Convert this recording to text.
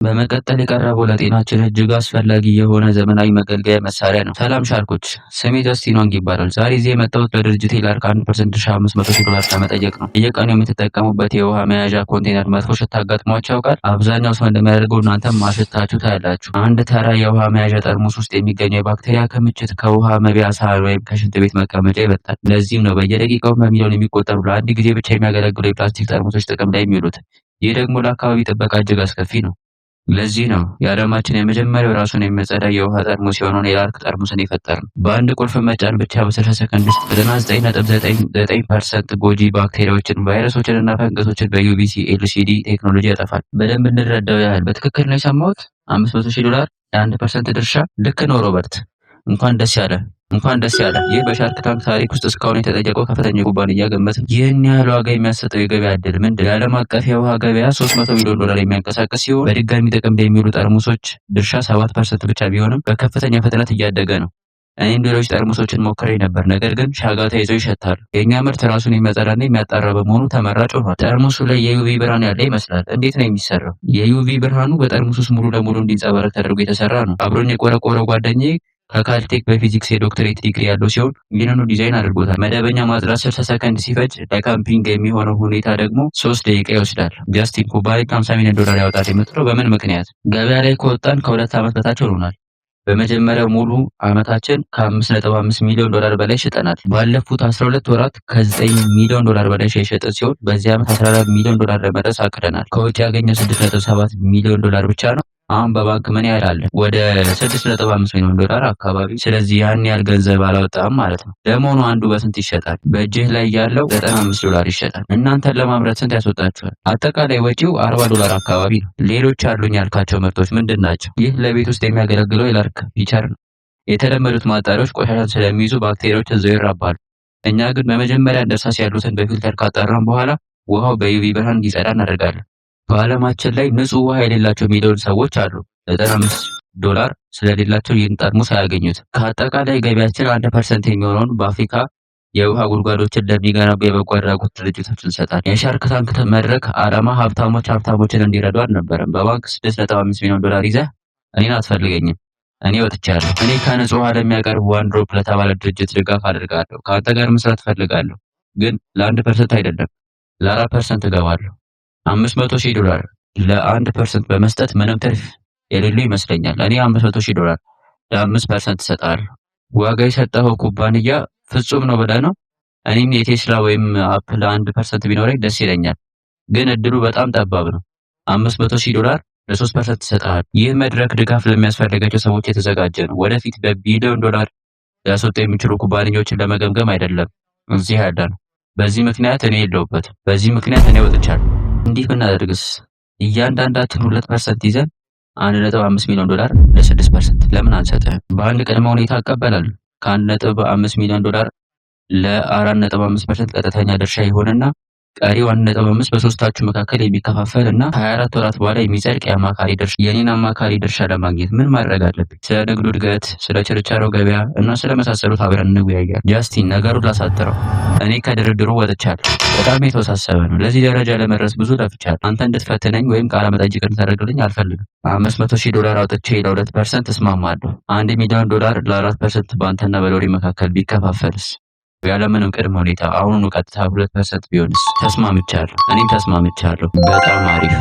በመቀጠል የቀረበው ለጤናችን እጅግ አስፈላጊ የሆነ ዘመናዊ መገልገያ መሳሪያ ነው። ሰላም ሻርኮች፣ ስሜ ጀስቲን ዋንግ ይባላል። ዛሬ እዚህ የመጣሁት በድርጅቴ ላርክ 1% ድርሻ 500,000 ዶላር ለመጠየቅ ነው። በየቀኑ የምትጠቀሙበት የውሃ መያዣ ኮንቴነር መጥፎ ሽታ አጋጥሟችሁ ያውቃል? አብዛኛው ሰው እንደሚያደርገው እናንተም ማሸታችሁ ታያላችሁ። አንድ ተራ የውሃ መያዣ ጠርሙስ ውስጥ የሚገኘው የባክቴሪያ ክምችት ከውሃ መቢያ ሳህን ወይም ከሽንት ቤት መቀመጫ ይበልጣል። ለዚህም ነው በየደቂቃው በሚሊዮን የሚቆጠሩ ለአንድ ጊዜ ብቻ የሚያገለግሉ የፕላስቲክ ጠርሙሶች ጥቅም ላይ የሚውሉት። ይህ ደግሞ ለአካባቢ ጥበቃ እጅግ አስከፊ ነው። ለዚህ ነው የዓለማችን የመጀመሪያው ራሱን የሚያጸዳ የውሃ ጠርሙስ የሆነውን የላርክ ጠርሙስን የፈጠረው። በአንድ ቁልፍ መጫን ብቻ በ60 ሰከንድ ውስጥ 99.99% ጎጂ ባክቴሪያዎችን፣ ቫይረሶችን እና ፈንገሶችን በዩቪሲ ኤልሲዲ ቴክኖሎጂ ያጠፋል። በደንብ እንረዳው ያህል በትክክል ነው የሰማሁት። 500,000 ዶላር የ1% ድርሻ። ልክ ነው ሮበርት፣ እንኳን ደስ ያለ እንኳን ደስ ያለ። ይህ በሻርክ ታንክ ታሪክ ውስጥ እስካሁን የተጠየቀው ከፍተኛ የኩባንያ ግምት ነው። ይህን ያህል ዋጋ የሚያሰጠው የገበያ ዕድል ምንድን? የዓለም አቀፍ የውሃ ገበያ 300 ቢሊዮን ዶላር የሚያንቀሳቅስ ሲሆን በድጋሚ ጥቅም ላይ የሚውሉ ጠርሙሶች ድርሻ 7% ብቻ ቢሆንም በከፍተኛ ፍጥነት እያደገ ነው። እኔም ሌሎች ጠርሙሶችን ሞክሬ ነበር፣ ነገር ግን ሻጋታ ይዘው ይሸታሉ። የእኛ ምርት ራሱን የሚያጸዳና የሚያጣራ በመሆኑ ተመራጭ ሆኗል። ጠርሙሱ ላይ የዩቪ ብርሃን ያለ ይመስላል። እንዴት ነው የሚሰራው? የዩቪ ብርሃኑ በጠርሙስ ውስጥ ሙሉ ለሙሉ እንዲንጸባረቅ ተደርጎ የተሰራ ነው። አብሮኝ የቆረቆረው ጓደኛዬ ከካልቴክ በፊዚክስ የዶክትሬት ዲግሪ ያለው ሲሆን ይህንኑ ዲዛይን አድርጎታል። መደበኛ ማጽዳት 60 ሰከንድ ሲፈጅ ለካምፒንግ የሚሆነው ሁኔታ ደግሞ 3 ደቂቃ ይወስዳል። ጃስቲን ኩባንያ 50 ሚሊዮን ዶላር ያወጣል የምትለው በምን ምክንያት? ገበያ ላይ ከወጣን ከ2 ዓመት በታች ሆኖናል። በመጀመሪያው ሙሉ ዓመታችን ከ5.5 ሚሊዮን ዶላር በላይ ሽጠናል። ባለፉት 12 ወራት ከ9 ሚሊዮን ዶላር በላይ የሸጥን ሲሆን በዚህ ዓመት 14 ሚሊዮን ዶላር ለመድረስ አቅደናል። ከውጭ ያገኘው 6.7 ሚሊዮን ዶላር ብቻ ነው። አሁን በባንክ ምን ያህል አለ? ወደ 6.5 ሚሊዮን ዶላር አካባቢ። ስለዚህ ያን ያህል ገንዘብ አላወጣም ማለት ነው። ለመሆኑ አንዱ በስንት ይሸጣል? በእጅህ ላይ ያለው 95 ዶላር ይሸጣል። እናንተን ለማምረት ስንት ያስወጣችኋል? አጠቃላይ ወጪው 40 ዶላር አካባቢ ነው። ሌሎች አሉኝ ያልካቸው ምርቶች ምንድን ናቸው? ይህ ለቤት ውስጥ የሚያገለግለው የላርክ ፊቸር ነው። የተለመዱት ማጣሪያዎች ቆሻሻን ስለሚይዙ ባክቴሪያዎች እዛው ይራባሉ። እኛ ግን በመጀመሪያ እንደ እርሳስ ያሉትን በፊልተር ካጣራን በኋላ ውሃው በዩቪ ብርሃን እንዲጸዳ እናደርጋለን። በዓለማችን ላይ ንጹህ ውሃ የሌላቸው ሚሊዮን ሰዎች አሉ። 95 ዶላር ስለሌላቸው ይህን ጠርሙስ አያገኙትም። ከአጠቃላይ ገቢያችን 1% የሚሆነውን በአፍሪካ የውሃ ጉድጓዶችን ለሚገነቡ የበጎ አድራጎት ድርጅቶች እንሰጣለን። የሻርክ ታንክ መድረክ ዓላማ ሀብታሞችን እንዲረዱ አልነበረም። በባንክ 6.5 ሚሊዮን ዶላር ይዘህ እኔን አትፈልገኝም። እኔ ወጥቻለሁ። እኔ ከንጹህ ውሃ ለሚያቀርብ ዋን ድሮፕ ለተባለ ድርጅት ድጋፍ አደርጋለሁ። ከአንተ ጋር መስራት እፈልጋለሁ፣ ግን ለ1% አይደለም ለ4% እገባለሁ። 500,000 ዶላር ለ1% በመስጠት ምንም ትርፍ የሌለው ይመስለኛል። እኔ 500,000 ዶላር ለ5% እሰጥሃለሁ። ዋጋ የሰጠኸው ኩባንያ ፍጹም ነው ብለህ ነው? እኔም የቴስላ ወይም አፕል 1% ቢኖረኝ ደስ ይለኛል፣ ግን እድሉ በጣም ጠባብ ነው። 500,000 ዶላር ለ3% እሰጥሃለሁ። ይህ መድረክ ድጋፍ ለሚያስፈልጋቸው ሰዎች የተዘጋጀ ነው። ወደፊት በቢሊዮን ዶላር ሊያስወጡ የሚችሉ ኩባንያዎችን ለመገምገም አይደለም እዚህ ያለ ነው። በዚህ ምክንያት እኔ የለሁበትም። በዚህ ምክንያት እኔ ወጥቻለሁ። እንዲህ ብናደርግስ? እያንዳንዳችን 2% ይዘን 1.5 ሚሊዮን ዶላር ለ6% ለምን አንሰጥህም? በአንድ ቅድመ ሁኔታ እቀበላለሁ። ከ1.5 ሚሊዮን ዶላር ለ4.5% ቀጥተኛ ድርሻ ይሆንና ቀሪው 1.5 በሶስታችሁ መካከል የሚከፋፈል እና 24 ወራት በኋላ የሚጸድቅ የአማካሪ ድርሻ። የኔን አማካሪ ድርሻ ለማግኘት ምን ማድረግ አለብኝ? ስለ ንግዱ እድገት፣ ስለ ችርቻሮ ገበያ እና ስለመሳሰሉት አብረን እንወያያለን። ጃስቲን፣ ነገሩን ላሳጥረው፣ እኔ ከድርድሩ ወጥቻለሁ። በጣም የተወሳሰበ ነው። ለዚህ ደረጃ ለመድረስ ብዙ ለፍቻለሁ። አንተ እንድትፈትነኝ ወይም ቃለ መጠይቅ እንድታደርግልኝ አልፈልግም። 500,000 ዶላር አውጥቼ ለ2% እስማማለሁ። 1 ሚሊዮን ዶላር ለ4% በአንተና በሎሪ መካከል ቢከፋፈልስ? ያለምንም ቅድመ ሁኔታ አሁኑኑ ቀጥታ 2% ቢሆንስ? ተስማምቻለሁ። እኔም ተስማምቻለሁ። በጣም አሪፍ።